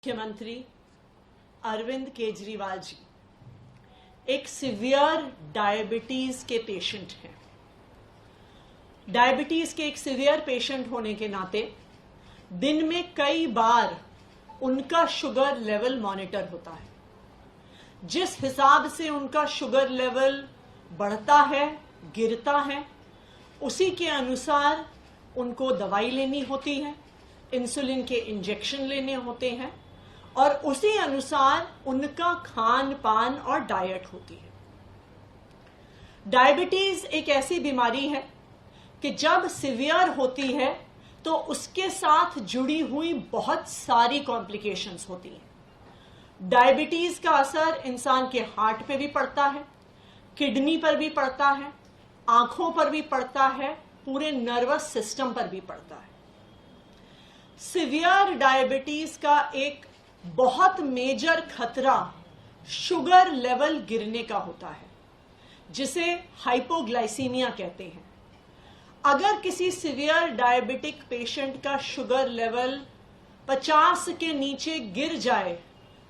मुख्यमंत्री अरविंद केजरीवाल जी एक severe diabetes के पेशेंट हैं। डायबिटीज के एक सिवियर पेशेंट होने के नाते दिन में कई बार उनका शुगर लेवल मॉनिटर होता है। जिस हिसाब से उनका शुगर लेवल बढ़ता है, गिरता है, उसी के अनुसार उनको दवाई लेनी होती है, इंसुलिन के इंजेक्शन लेने होते हैं और उसी अनुसार उनका खान पान और डाइट होती है। डायबिटीज एक ऐसी बीमारी है कि जब सिवियर होती है तो उसके साथ जुड़ी हुई बहुत सारी कॉम्प्लिकेशंस होती हैं। डायबिटीज का असर इंसान के हार्ट पे भी पड़ता है, किडनी पर भी पड़ता है, आंखों पर भी पड़ता है, पूरे नर्वस सिस्टम पर भी पड़ता है। सिवियर डायबिटीज का एक बहुत मेजर खतरा शुगर लेवल गिरने का होता है, जिसे हाइपोग्लाइसीमिया कहते हैं। अगर किसी सिवियर डायबिटिक पेशेंट का शुगर लेवल 50 के नीचे गिर जाए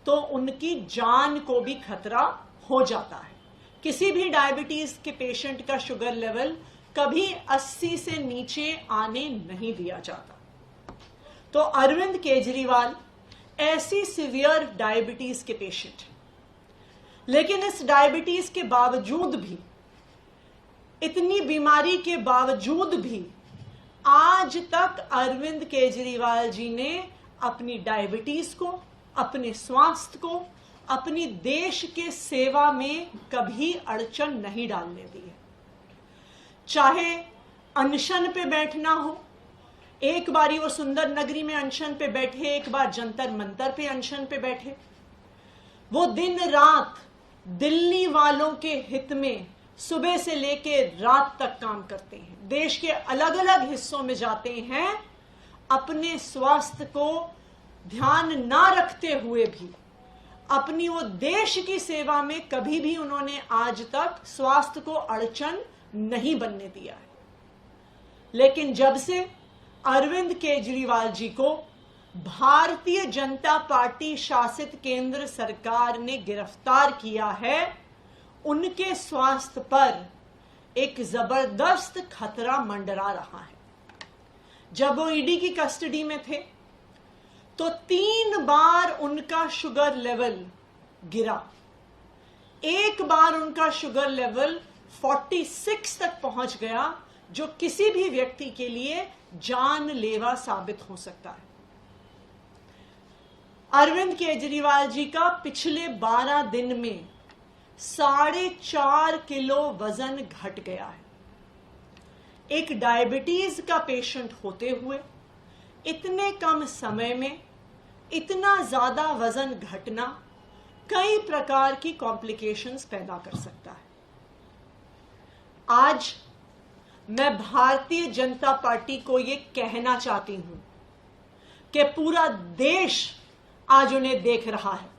तो उनकी जान को भी खतरा हो जाता है। किसी भी डायबिटीज के पेशेंट का शुगर लेवल कभी 80 से नीचे आने नहीं दिया जाता। तो अरविंद केजरीवाल ऐसी सिवियर डायबिटीज के पेशेंट हैं, लेकिन इस डायबिटीज के बावजूद भी, इतनी बीमारी के बावजूद भी आज तक अरविंद केजरीवाल जी ने अपनी डायबिटीज को, अपने स्वास्थ्य को, अपनी देश के सेवा में कभी अड़चन नहीं डालने दी है। चाहे अनशन पे बैठना हो, एक बारी वो सुंदर नगरी में अनशन पे बैठे, एक बार जंतर मंतर पे अनशन पे बैठे, वो दिन रात दिल्ली वालों के हित में सुबह से लेके रात तक काम करते हैं। देश के अलग अलग हिस्सों में जाते हैं, अपने स्वास्थ्य को ध्यान ना रखते हुए भी अपनी वो देश की सेवा में कभी भी उन्होंने आज तक स्वास्थ्य को अड़चन नहीं बनने दिया है। लेकिन जब से अरविंद केजरीवाल जी को भारतीय जनता पार्टी शासित केंद्र सरकार ने गिरफ्तार किया है, उनके स्वास्थ्य पर एक जबरदस्त खतरा मंडरा रहा है। जब वो ईडी की कस्टडी में थे तो 3 बार उनका शुगर लेवल गिरा। एक बार उनका शुगर लेवल 46 तक पहुंच गया, जो किसी भी व्यक्ति के लिए जानलेवा साबित हो सकता है। अरविंद केजरीवाल जी का पिछले 12 दिन में 4.5 किलो वजन घट गया है। एक डायबिटीज का पेशेंट होते हुए इतने कम समय में इतना ज्यादा वजन घटना कई प्रकार की कॉम्प्लिकेशंस पैदा कर सकता है। आज मैं भारतीय जनता पार्टी को ये कहना चाहती हूं कि पूरा देश आज उन्हें देख रहा है।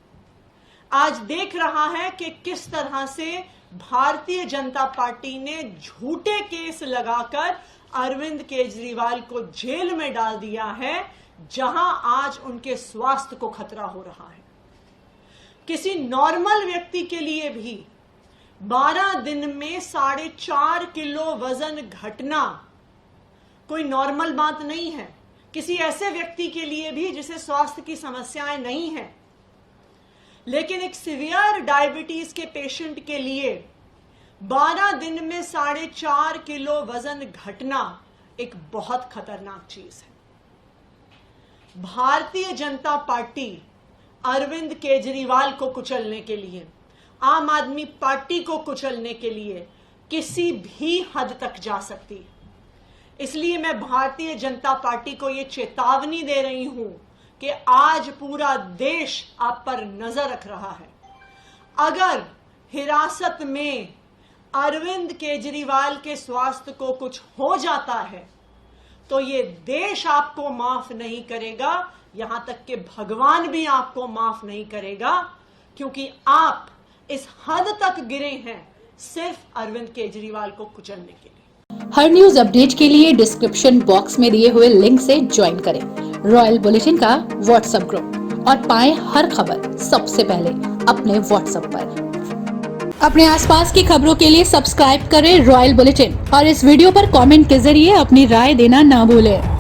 आज देख रहा है कि किस तरह से भारतीय जनता पार्टी ने झूठे केस लगाकर अरविंद केजरीवाल को जेल में डाल दिया है, जहां आज उनके स्वास्थ्य को खतरा हो रहा है। किसी नॉर्मल व्यक्ति के लिए भी 12 दिन में 4.5 किलो वजन घटना कोई नॉर्मल बात नहीं है। किसी ऐसे व्यक्ति के लिए भी जिसे स्वास्थ्य की समस्याएं नहीं है, लेकिन एक सिवियर डायबिटीज के पेशेंट के लिए 12 दिन में 4.5 किलो वजन घटना एक बहुत खतरनाक चीज है। भारतीय जनता पार्टी अरविंद केजरीवाल को कुचलने के लिए, आम आदमी पार्टी को कुचलने के लिए किसी भी हद तक जा सकती है। इसलिए मैं भारतीय जनता पार्टी को यह चेतावनी दे रही हूं कि आज पूरा देश आप पर नजर रख रहा है। अगर हिरासत में अरविंद केजरीवाल के स्वास्थ्य को कुछ हो जाता है तो ये देश आपको माफ नहीं करेगा, यहां तक कि भगवान भी आपको माफ नहीं करेगा, क्योंकि आप इस हद तक गिरे हैं सिर्फ अरविंद केजरीवाल को कुचलने के लिए। हर न्यूज अपडेट के लिए डिस्क्रिप्शन बॉक्स में दिए हुए लिंक से ज्वाइन करें रॉयल बुलेटिन का व्हाट्सएप ग्रुप। और पाएं हर खबर सबसे पहले अपने व्हाट्सएप पर। अपने आसपास की खबरों के लिए सब्सक्राइब करें रॉयल बुलेटिन और इस वीडियो पर कमेंट के जरिए अपनी राय देना ना भूलें।